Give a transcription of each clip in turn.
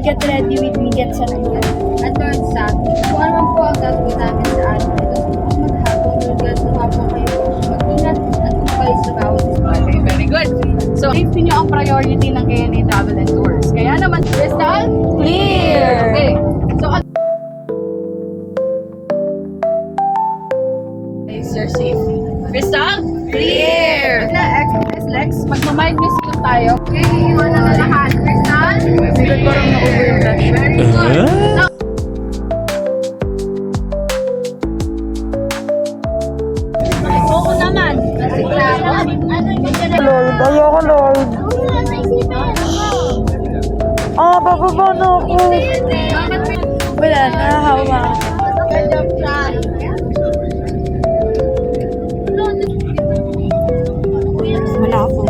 Get ready with me, get set go. At Lord Sa, kung ano man po ang gagawin namin sa atin, ito po maghapon, nagagawa po kayo mag-ingat at kumpay sa bawat isa. Okay, very good. So, safety nyo ang priority ng KNA Travel and Tours. Kaya naman, Crystal, Clear! Okay. So, is your safety. Crystal, clear! Lex, mag-mind museum tayo. Okay, iwan na lahat. Crystal, Good, parang na-over yung pressure. Very good. Now, Oo naman. Lord, ayoko Lord. Bababa na ako. Wala, nahahawa. Wala ako.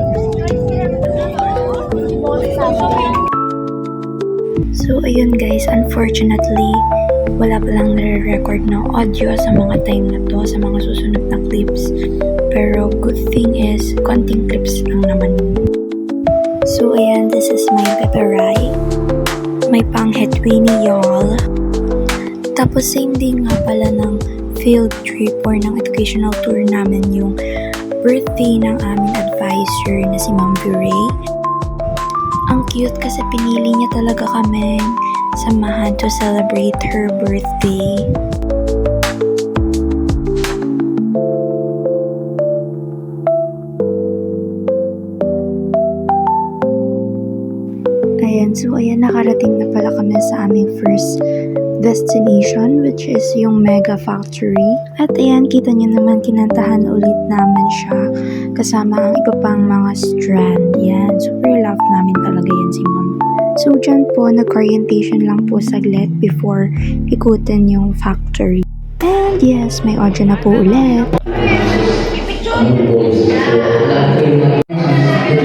So, ayun guys, unfortunately, wala palang nare-record na audio sa mga time na to, sa mga susunod na clips. Pero, good thing is, konting clips lang naman. So, ayan, this is my peperay. May pang-hetwini, y'all. Tapos, same day nga pala ng field trip or ng educational tour namin yung birthday ng aming advisor na si Ma'am Viray. Ang cute kasi pinili niya talaga kami samahan to celebrate her birthday. Ayan, nakarating na pala kami sa aming first destination, which is yung Mega Factory. At ayan, kita niyo naman, kinantahan ulit namin siya kasama ang iba pang mga strand. Yan, super love namin talaga yan si Mom. So, dyan po, nag-orientation lang po saglit before ikutin yung factory. And yes, may audio na po ulit.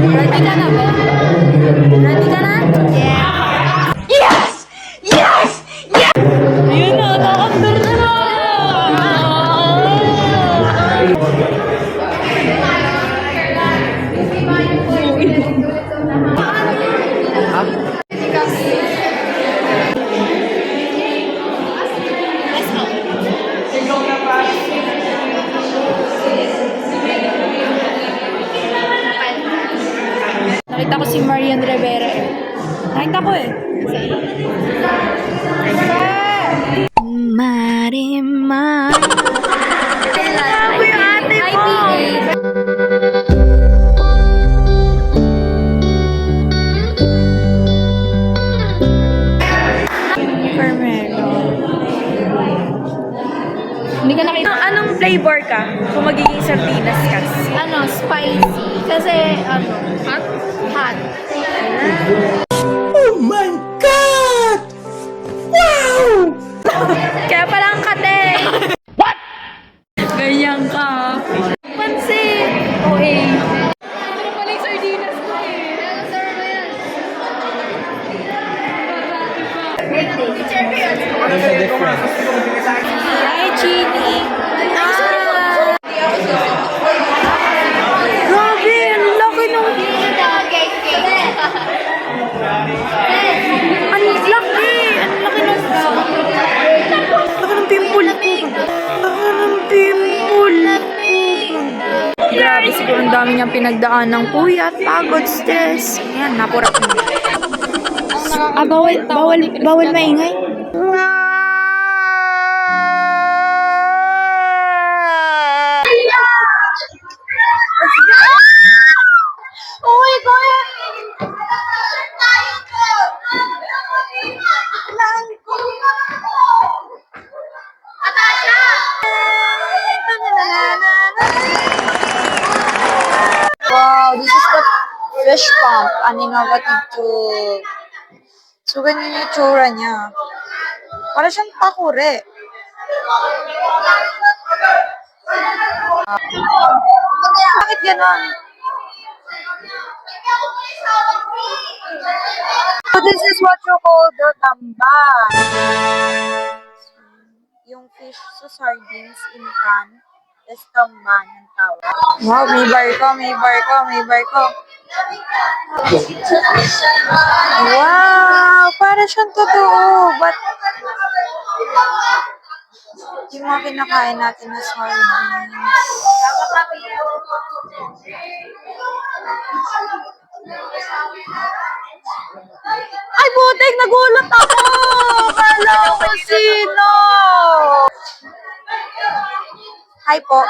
Ready ka na ba? Ready ka na? Ayun na, nakakambir na na! Nakita ko si Marian Rivera eh. Nakita ko eh. Marima. Ako yung ate mo! Fermero. Hindi ka nakita. Anong flavor ka? Kung magiging sardinas ka? spicy. Kasi, hot? Hot. Oh my God! Wow! Kaya pala ang kate. What? Ganyan ka. Pansin. Okay. Ano pala yung sardinas ko eh. Hi, Chini. Grabe, ang laki nung... Ang laki! Ang laki nung... Laki ng pimple ko. Laki ng pimple ko. Grabe, siguro ang dami niyang pinagdaan ng puyat, pagod, stress. Ayan, napurak mo. Bawal maingay. Oh my God! pump, an innovative tool. So, ganyan yung tsura niya. Para siyang pakure. Bakit ganon? So, this is what you call the tamban. Yung fish sa sardines in can is tamban ang tawag. Wow, may barko, may barko, may barko. Wow, para siyang totoo. But, yung mga kinakain natin na sardines. Ay, butik! Nagulat ako! Kala ko sino! Hi po.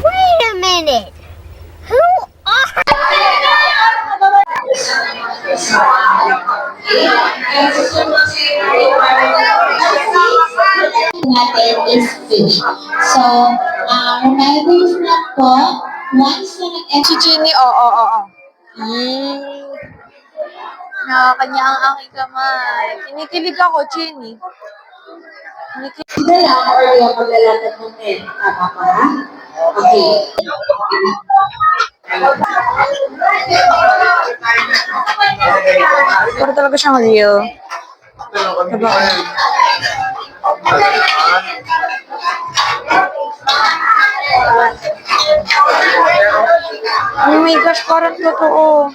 Wait a minute. Who are natin is fish. So, reminders lang po, once na Si Ginny, oo. Nakakanya ang aking kamay. Kinikilig ako, Ginny. Sila lang or yung paglalatag ng 10. Tama pa, ha? Okay. Pero talaga siyang real. Diba? Oh my gosh, parang totoo.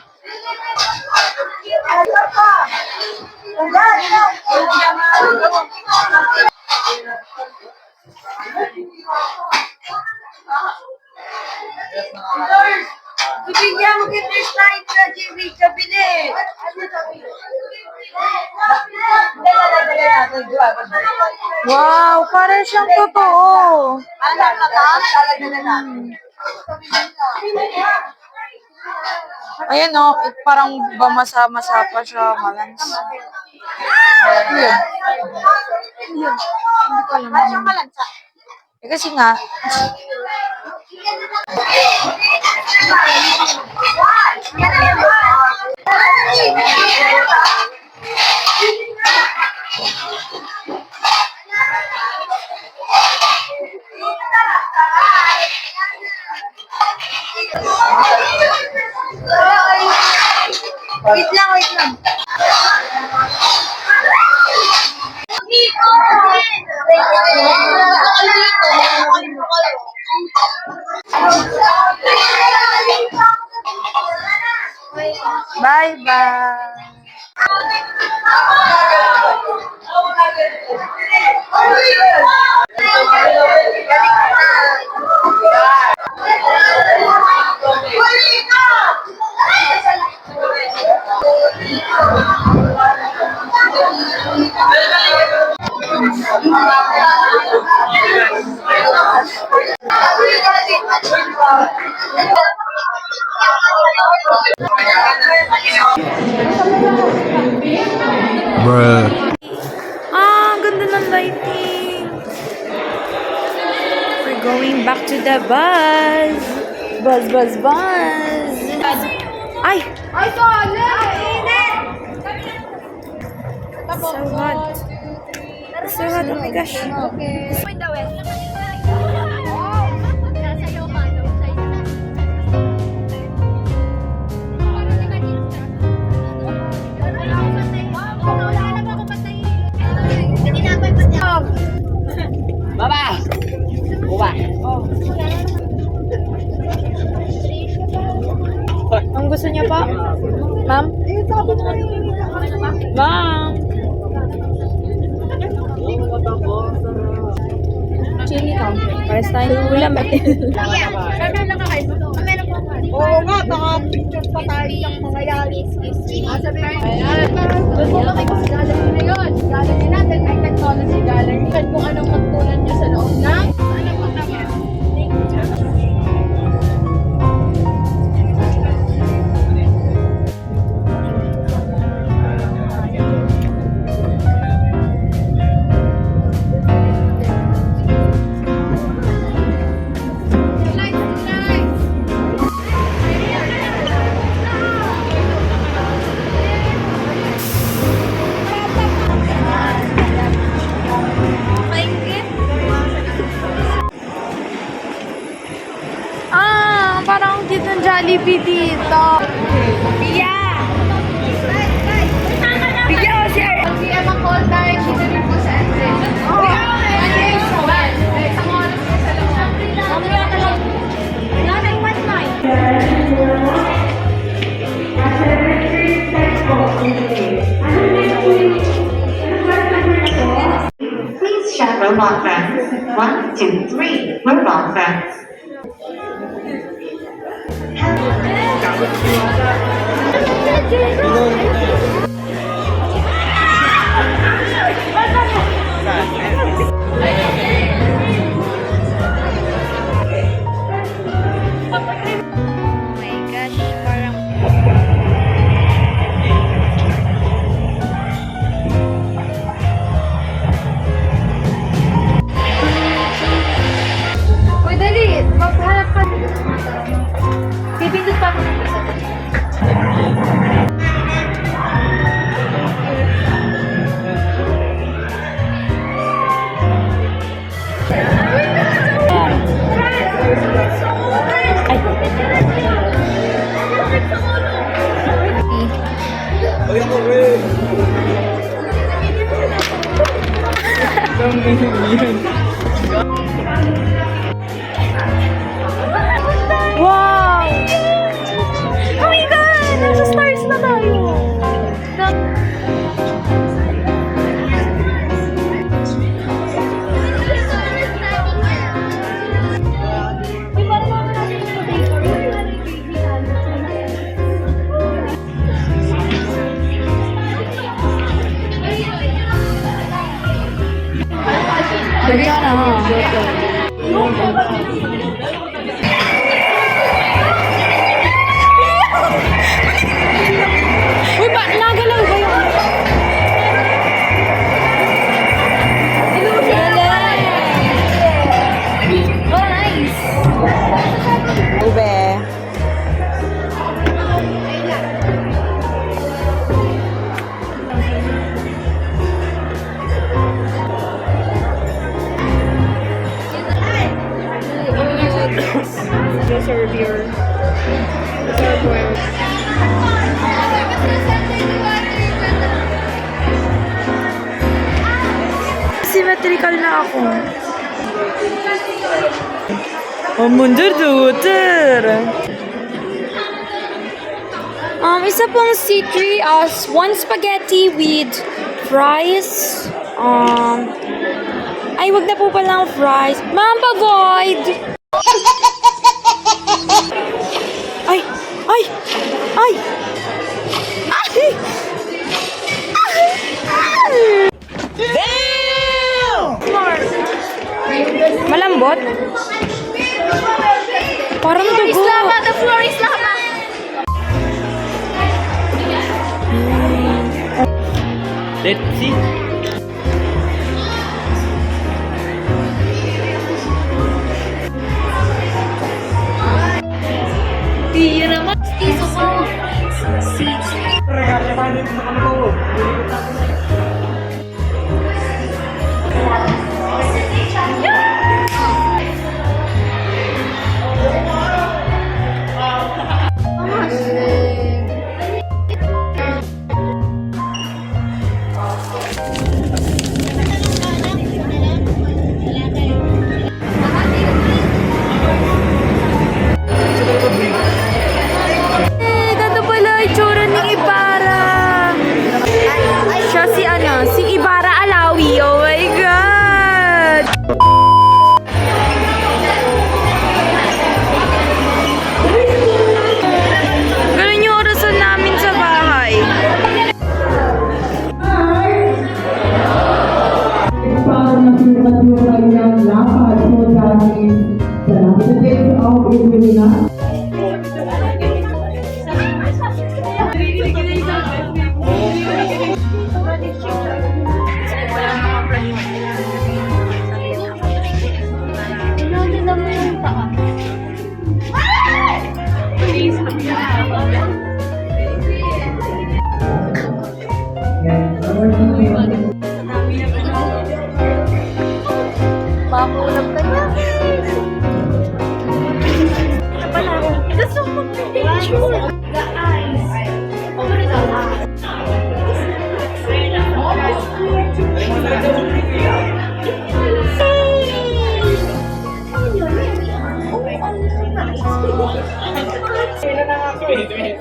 Bigyan mo kita slide na Jimmy kabili. Wow, parang siyang totoo. Ayan o, parang bamasa-masa pa siya, malans. Yun. Hindi ko alam. Eh kasi nga, wait lang. Bye-bye. Ang ganda ng lighting. We're going back to the bus. Bus. Ay! Ay, sali! So hot. So hot, oh my gosh. Ang gusto niya pa? Ma'am? Ma'am? Chili ka. Pares tayong ulam eh. Oo nga, baka picture pa tayo ng mga yan. Gallery natin, ay technology gallery. Kung anong magtunan nyo sa loob ng ng Jollibee dito. Pia! Pia, o si Si Emma call time, dito rin po sa entrance. Please shout robot friends. 1, 2, 3, robot friends. Oh my gosh, parang... Uy, dali! Maghanap ka. Pipindot pa ako ng isa. Wow! Oh my God! Nasa stars na tayo! Dali ka na. Uy, ba? Nagalaw ba yun? Oh, nice! Ube. Serve your symmetrical na ako. Isa pong C3 as one spaghetti with fries. Ay, wag na po palang fries. Ma'am, pavoid! Ay! Ay! Ay! Ay! Malambot? Parang dugo. The floor is lava! Let's see. Iya naman. Iso ko.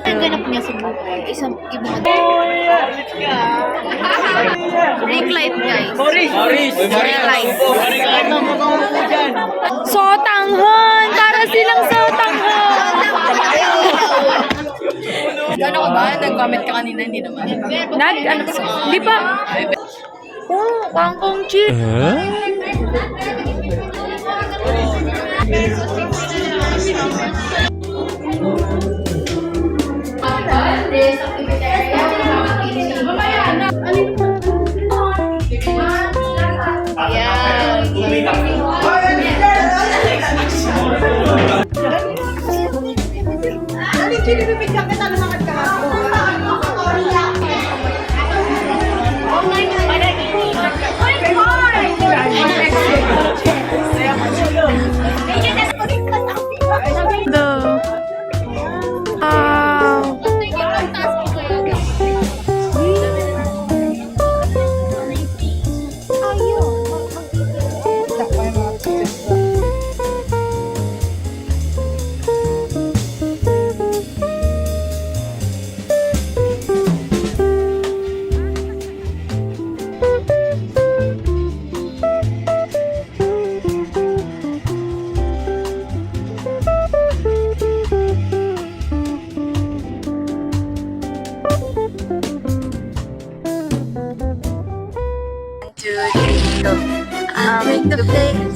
Ang ganap niya sa buhay. Isang ibang ring light, guys. Maurice! Ring light. Sotanghon! Para silang sotanghon! Ano ka ba? Nag-comment ka kanina, hindi naman. Di pa. Oh, kangkong chip. Make the face.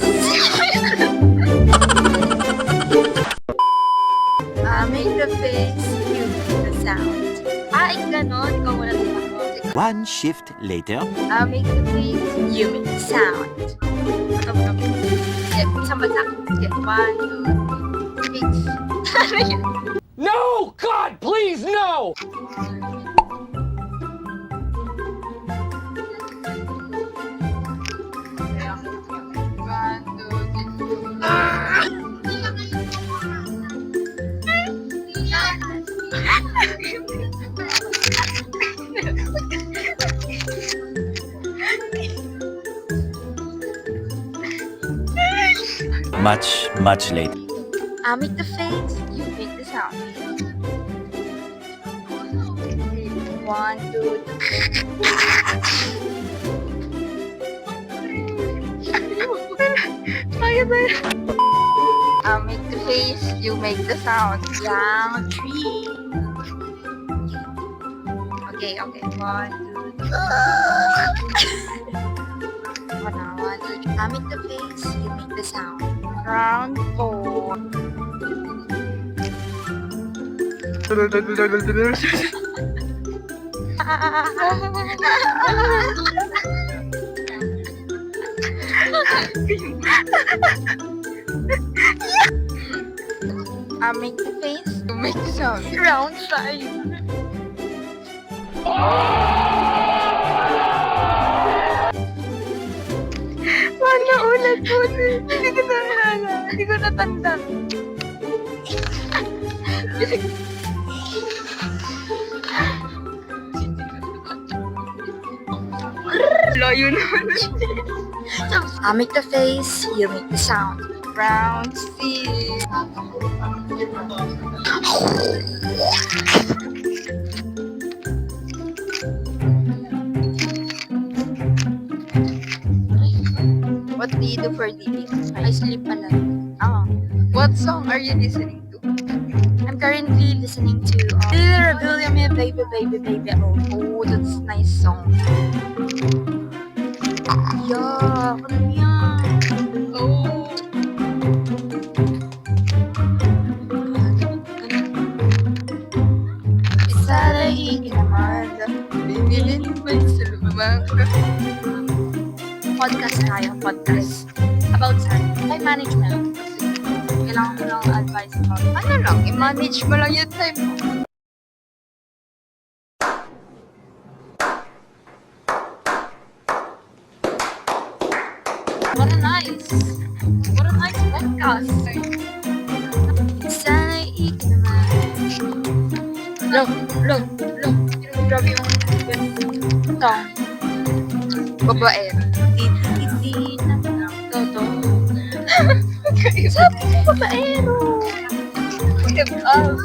Make the face. You make the sound. Ganon. Ikaw muna ako. One shift later. Make the face. You make the sound. Isang bagsak. Sige, 1, 2, 3. No! God, please, no! Much later. Make the face. You make the sound. 1, 2, 3. Make the face. You make the sound. Round 3. Okay. 1, 2, 3. 1, 2, 3. Make the face. You make the sound. Round 4. Make the face, you make the sound. Round 5. Wala ulit. Hindi ko na naalala. Hindi ko natanda. Layo naman. Make the face, you make the sound. Round 6. What do you do for living? I sleep a lot. What song are you listening to? I'm currently listening to Reveal Me, Baby, Baby, Baby. Oh, that's a nice song. Yeah, ano yan? Oh. Podcast tayo, podcast. About time management. Kailangan ko lang advice about, ano lang, i-manage mo lang yung time mo. What a nice podcast. Sana naman. Look. Grabe yung song. Babae. Titi na lang. Toto. Sabi ko babaero. give up.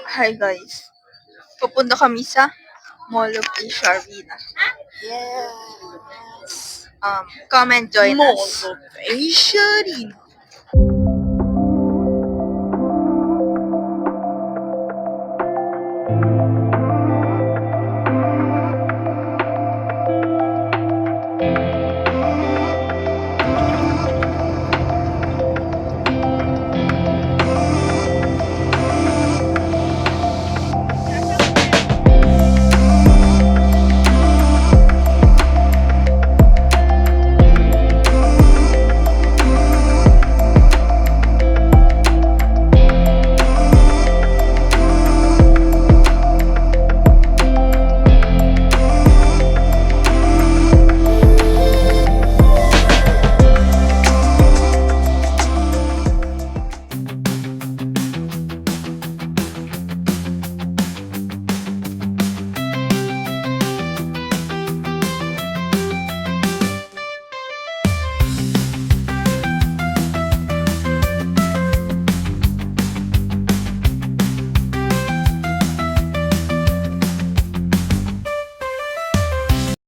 Hi guys. Pupunta kami sa Mall of Asia Arena. Yes. Come and join us. Mall of Asia Arena.